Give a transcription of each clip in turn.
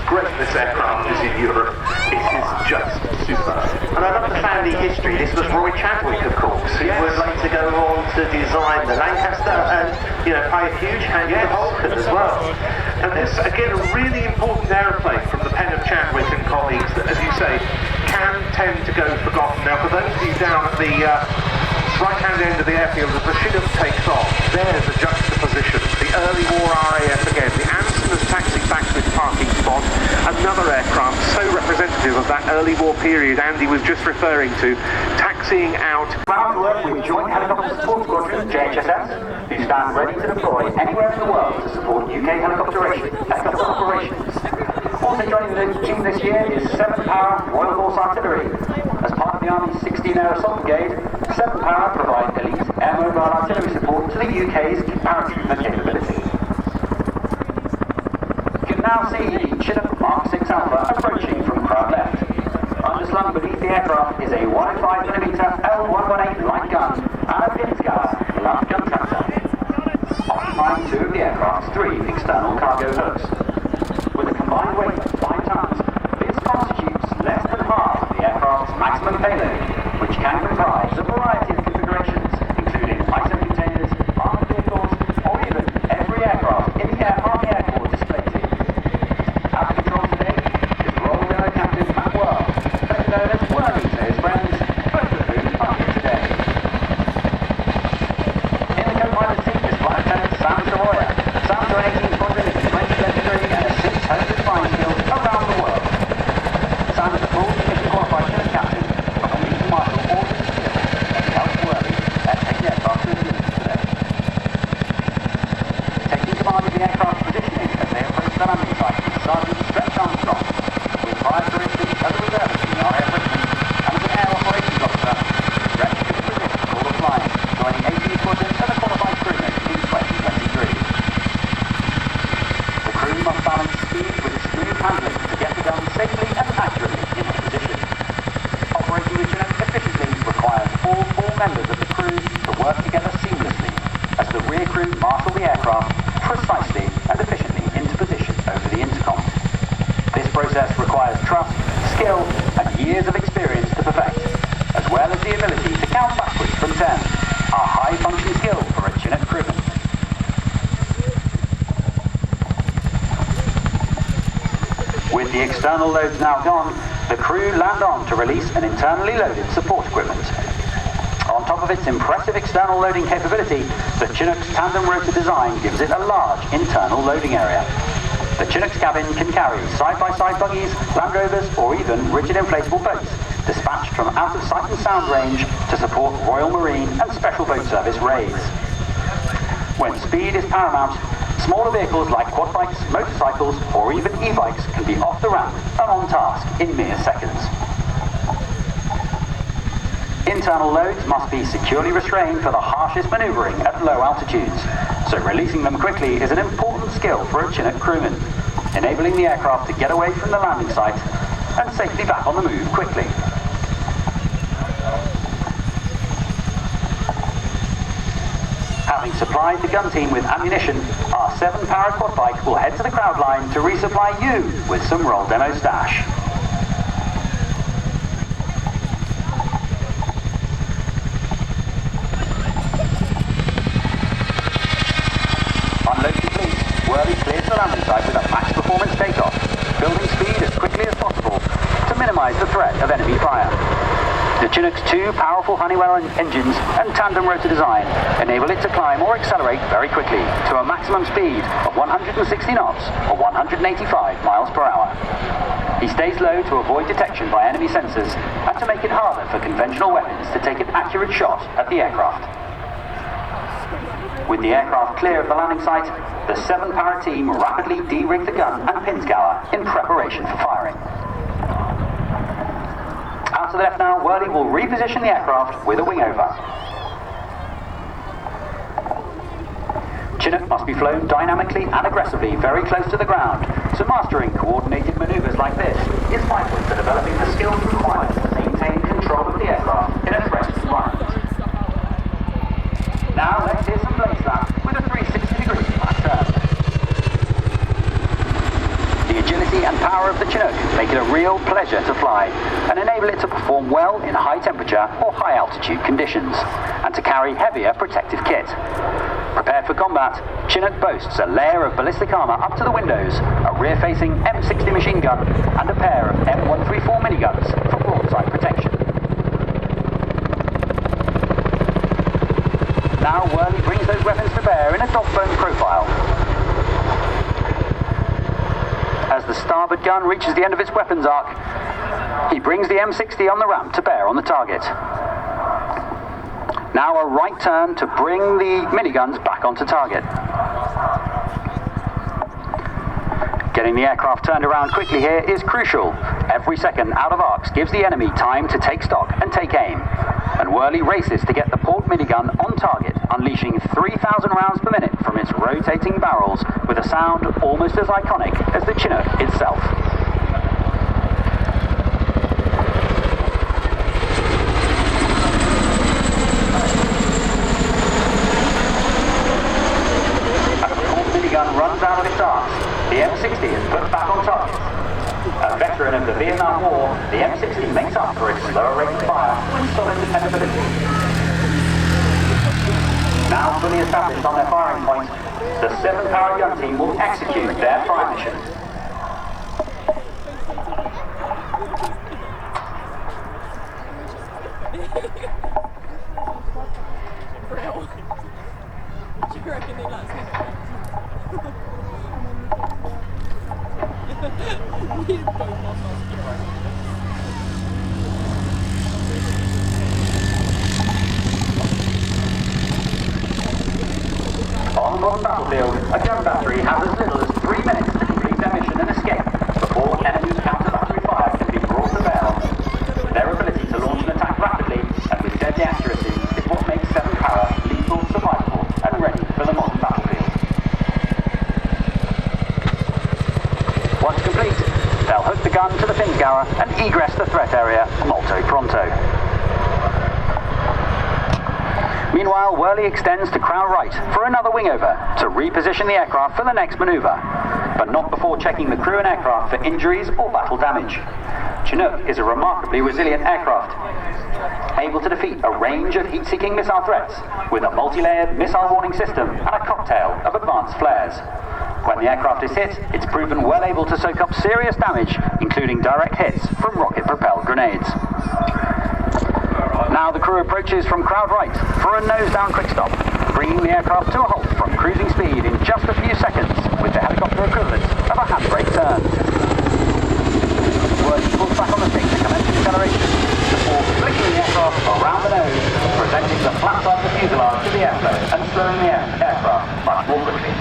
great this aircraft is in Europe. It is just superb. And I love the family history. This was Roy Chadwick, of course, who would later go on to design the Lancaster and, you know, play a huge hand in the Vulcan as well. And this, again, a really important aeroplane from the pen of Chadwick and colleagues that, as you say, can tend to go forgotten. Now, for those of you down at the right-hand end of the airfield as the Chinook takes off, there's a juxtaposition. The early war RAF again. The Anson has taxied back to its parking spot. Another aircraft so representative of that early war period Andy was just referring to, taxiing out. Proud to work with Joint Helicopter Support Squadron, JHSS, who stand ready to deploy anywhere in the world to support UK helicopter operations. Also joining the team this year is 7-Power Royal Horse Artillery. As part of the Army's 16-air assault brigade, 7-Power provide elite air mobile artillery support to the UK's paratrooper capability. You can now see the Chinook Mark 6 Alpha approaching from crowd left. Underslung beneath the aircraft is a 105mm L118 light gun and a Pinsgauer large gun tractor, occupying two of the aircraft's three external cargo hooks. With a combined weight of 5 tons, this constitutes less than half of the aircraft's maximum payload, which can comprise a variety of configurations, including item containers, armored vehicles, or even every aircraft in the Army Air Corps display team. At the control today is Royal Yellow Captain Matt World, better known as Wormy to his friends, both of whom are here today. In the co-pilot seat is Flight Lieutenant Sam Savoya. Sam's an 18 squadron is 20 legendary and has since honed his flying skills around the world. Sam is a full mission qualified Chinook captain from a Legion Marshal Orders and he helps Worthy take the aircraft to the limit today. Taking command of the aircraft's positioning as they approach the landing site is Sergeant Stretch Armstrong, with prior characteristics as a reservist in the RAF Richmond and as an air operations officer. Stretch is a position called a flying, joining 18 squadrons as a qualified crewman in 2023. The crew must balance speed with smooth handling to get the gun safely and accurately into position. Operating the Chinook efficiently requires all 4 members of the crew to work together seamlessly as the rear crew marshal the aircraft precisely and efficiently into position over the intercom. This process requires trust, skill and years of experience to perfect, as well as the ability to count backwards from 10, a high-function skill for a Chinook crewman. With the external loads now gone, the crew land on to release an internally loaded support equipment. On top of its impressive external loading capability, the Chinook's tandem rotor design gives it a large internal loading area. The Chinook's cabin can carry side-by-side buggies, Land Rovers, or even rigid inflatable boats, dispatched from out of sight and sound range to support Royal Marine and Special Boat Service raids. When speed is paramount, smaller vehicles like quad bikes, motorcycles, or even e-bikes can be off the ramp and on task in mere seconds. Internal loads must be securely restrained for the harshest manoeuvring at low altitudes, so releasing them quickly is an important skill for a Chinook crewman, enabling the aircraft to get away from the landing site and safely back on the move quickly. Having supplied the gun team with ammunition, our 7-powered quad bike will head to the crowd line to resupply you with some roll demo stash. Unload complete, Worley clears the landing site with a max performance takeoff, building speed as quickly as possible to minimise the threat of enemy fire. The Chinook's 2 powerful Honeywell engines and tandem rotor design enable it to climb or accelerate very quickly to a maximum speed of 160 knots or 185 miles per hour. He stays low to avoid detection by enemy sensors and to make it harder for conventional weapons to take an accurate shot at the aircraft. With the aircraft clear of the landing site, the 7-power team rapidly de-rig the gun and Pinsgauer in preparation for firing. Out to the left now, Worley will reposition the aircraft with a wing over. Chinook must be flown dynamically and aggressively very close to the ground, so mastering coordinated manoeuvres like this is vital to developing the skills required to maintain control of the aircraft in a threatened environment. Now let's hear some blade slap with a 360-degree back turn. The agility and power of the Chinook make it a real pleasure to fly and enable it to perform well in high temperature or high altitude conditions and to carry heavier protective kit. Prepared for combat, Chinook boasts a layer of ballistic armour up to the windows, a rear-facing M60 machine gun and a pair of M134 miniguns for broadside protection. Now Whirly brings those weapons to bear in a dog-bone profile. As the starboard gun reaches the end of its weapons arc, he brings the M60 on the ramp to bear on the target. Now a right turn to bring the miniguns back onto target. Getting the aircraft turned around quickly here is crucial. Every second out of arcs gives the enemy time to take stock and take aim. And Whirly races to get the port minigun on target, unleashing 3,000 rounds per minute from its rotating barrels with a sound almost as iconic as the Chinook itself. As the port minigun runs out of its arcs, the M60 is put back on target. A veteran of the Vietnam War, the M60 makes up for its slower rate of fire and solid dependability. Now fully established on their firing point, the 7-power gun team will execute their fire mission. On the modern battlefield, a gun battery has as little as 3 minutes to complete their mission and escape before enemy's counter-battery fire can be brought to bear on them. Their ability to launch an attack rapidly and with deadly accuracy is what makes 7-power lethal, survivable and ready for the modern battlefield. Once complete, they'll hook the gun to the Finsgauer and egress the threat area molto pronto. Meanwhile, Whirly extends to crown right for another wingover to reposition the aircraft for the next manoeuvre, but not before checking the crew and aircraft for injuries or battle damage. Chinook is a remarkably resilient aircraft, able to defeat a range of heat-seeking missile threats with a multi-layered missile warning system and a cocktail of advanced flares. When the aircraft is hit, it's proven well able to soak up serious damage, including direct hits from rocket-propelled grenades. Now the crew approaches from crowd right for a nose-down quick stop, bringing the aircraft to a halt from cruising speed in just a few seconds with the helicopter equivalent of a handbrake turn. Whirly pulls back on the stick to commence acceleration before flicking the aircraft around the nose, presenting the flat side of the fuselage to the airflow and slowing the aircraft much more quickly.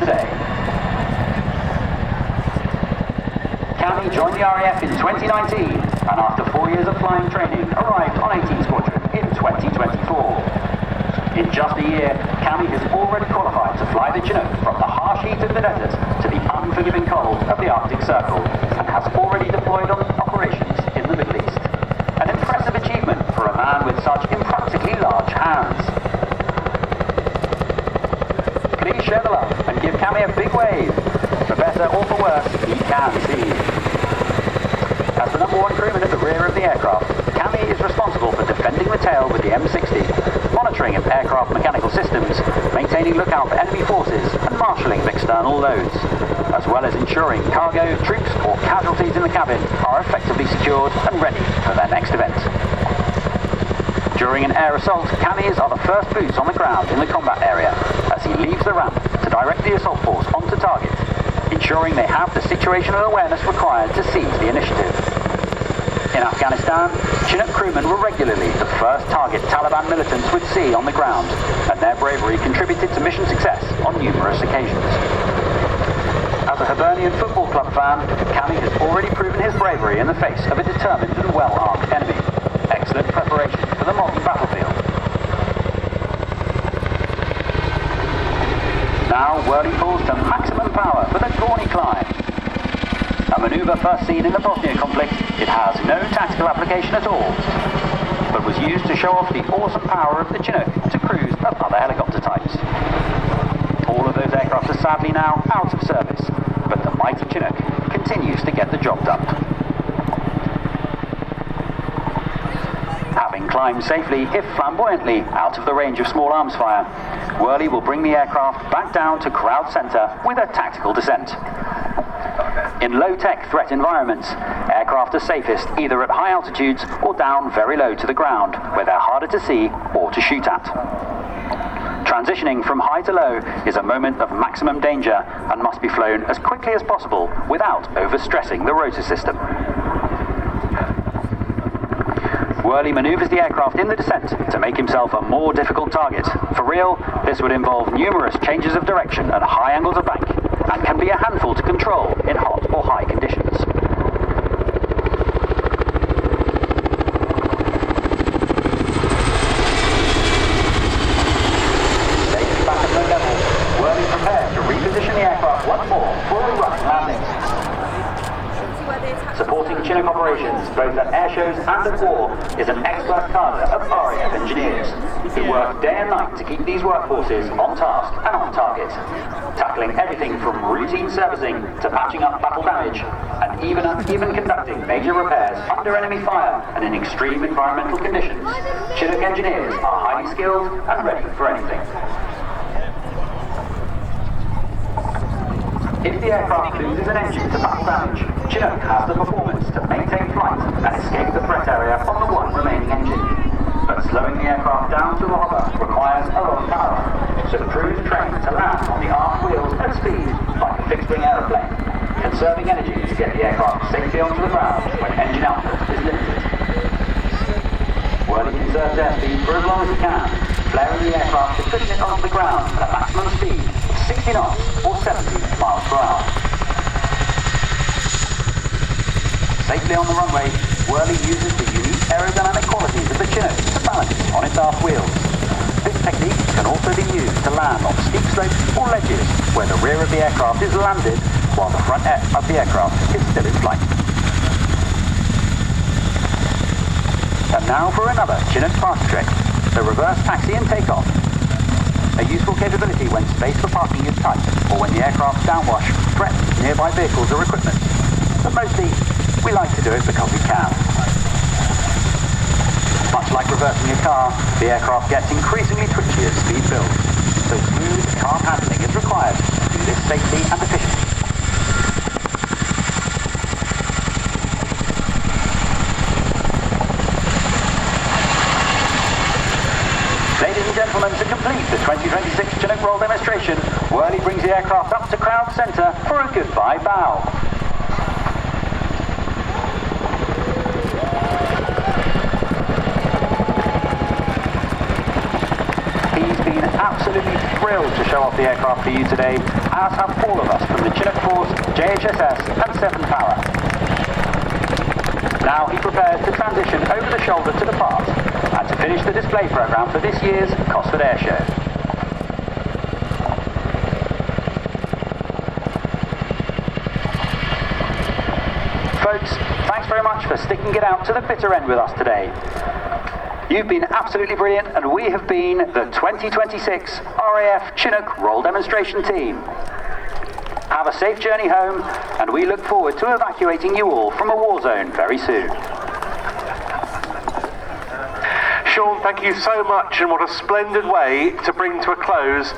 Today. Cammy joined the RAF in 2019 and after 4 years of flying training arrived on 18 Squadron in 2024. In just a year, Cammy has already qualified to fly the Chinook from the harsh heat of the desert to the unforgiving cold of the Arctic Circle and has already deployed on operations in the Middle East. An impressive achievement for a man with such impractically large hands. Please share the love and give Cammy a big wave. For better or for worse, he can see. As the #1 crewman at the rear of the aircraft, Cammy is responsible for defending the tail with the M60, monitoring of aircraft mechanical systems, maintaining lookout for enemy forces and marshalling of external loads, as well as ensuring cargo, troops or casualties in the cabin are effectively secured and ready for their next event. During an air assault, Cammies are the first boots on the ground in the combat area as he leaves the ramp to direct the assault force onto target, ensuring they have the situational awareness required to seize the initiative. In Afghanistan, Chinook crewmen were regularly the first target Taliban militants would see on the ground, and their bravery contributed to mission success on numerous occasions. As a Hibernian Football Club fan, Cammy has already proven his bravery in the face of a determined and well-armed enemy. Excellent preparation for the modern battlefield. Now Whirly pulls to maximum power for the tawny climb. A manoeuvre first seen in the Bosnia conflict, it has no tactical application at all, but was used to show off the awesome power of the Chinook to crews of other helicopter types. All of those aircraft are sadly now out of service, but the mighty Chinook continues to get the job done. Having climbed safely, if flamboyantly, out of the range of small arms fire, Whirly will bring the aircraft back down to crowd centre with a tactical descent. In low-tech threat environments, aircraft are safest either at high altitudes or down very low to the ground, where they're harder to see or to shoot at. Transitioning from high to low is a moment of maximum danger and must be flown as quickly as possible without overstressing the rotor system. Whirly manoeuvres the aircraft in the descent to make himself a more difficult target. For real, this would involve numerous changes of direction at high angles of bank, and can be a handful to control in hot or high conditions. Safely back at low level, Whirly prepares to reposition the aircraft once more for a running landing. Supporting Chinook operations, both at air shows and at war, is an expert cadre of RAF engineers, who work day and night to keep these workforces on task and on target, tackling everything from routine servicing to patching up battle damage, and even conducting major repairs under enemy fire and in extreme environmental conditions. Chinook engineers are highly skilled and ready for anything. If the aircraft loses an engine to battle damage, Chinook has the performance to maintain flight and escape the threat area on the one remaining engine. But slowing the aircraft down to a hover requires a lot of power, so the crew is trained to land on the armed wheels at speed like a fixed-wing aeroplane, conserving energy to get the aircraft safely onto the ground when engine output is limited. Whirly conserves airspeed for as long as it can, flaring the aircraft to push it onto the ground at a maximum speed of 60 knots or 70 miles per hour. Safely on the runway, Whirly uses the unique aerodynamic qualities of the Chinook to balance on its aft wheels. This technique can also be used to land on steep slopes or ledges where the rear of the aircraft is landed while the front of the aircraft is still in flight. And now for another Chinook party trick, the reverse taxi and takeoff. A useful capability when space for parking is tight or when the aircraft's downwash threatens nearby vehicles or equipment. But mostly, we like to do it because we can. Much like reversing a car, the aircraft gets increasingly twitchy as speed builds, so smooth, calm handling is required to do this safely and efficiently. Ladies and gentlemen, to complete the 2026 Chinook roll demonstration, Whirly brings the aircraft up to crowd centre for a goodbye bow. Absolutely thrilled to show off the aircraft for you today, as have all of us from the Chinook Force, JHSS and 7 Power. Now he prepares to transition over the shoulder to depart and to finish the display programme for this year's Cosford Airshow. Folks, thanks very much for sticking it out to the bitter end with us today. You've been absolutely brilliant, and we have been the 2026 RAF Chinook roll demonstration team. Have a safe journey home, and we look forward to evacuating you all from a war zone very soon. Sean, thank you so much, and what a splendid way to bring to a close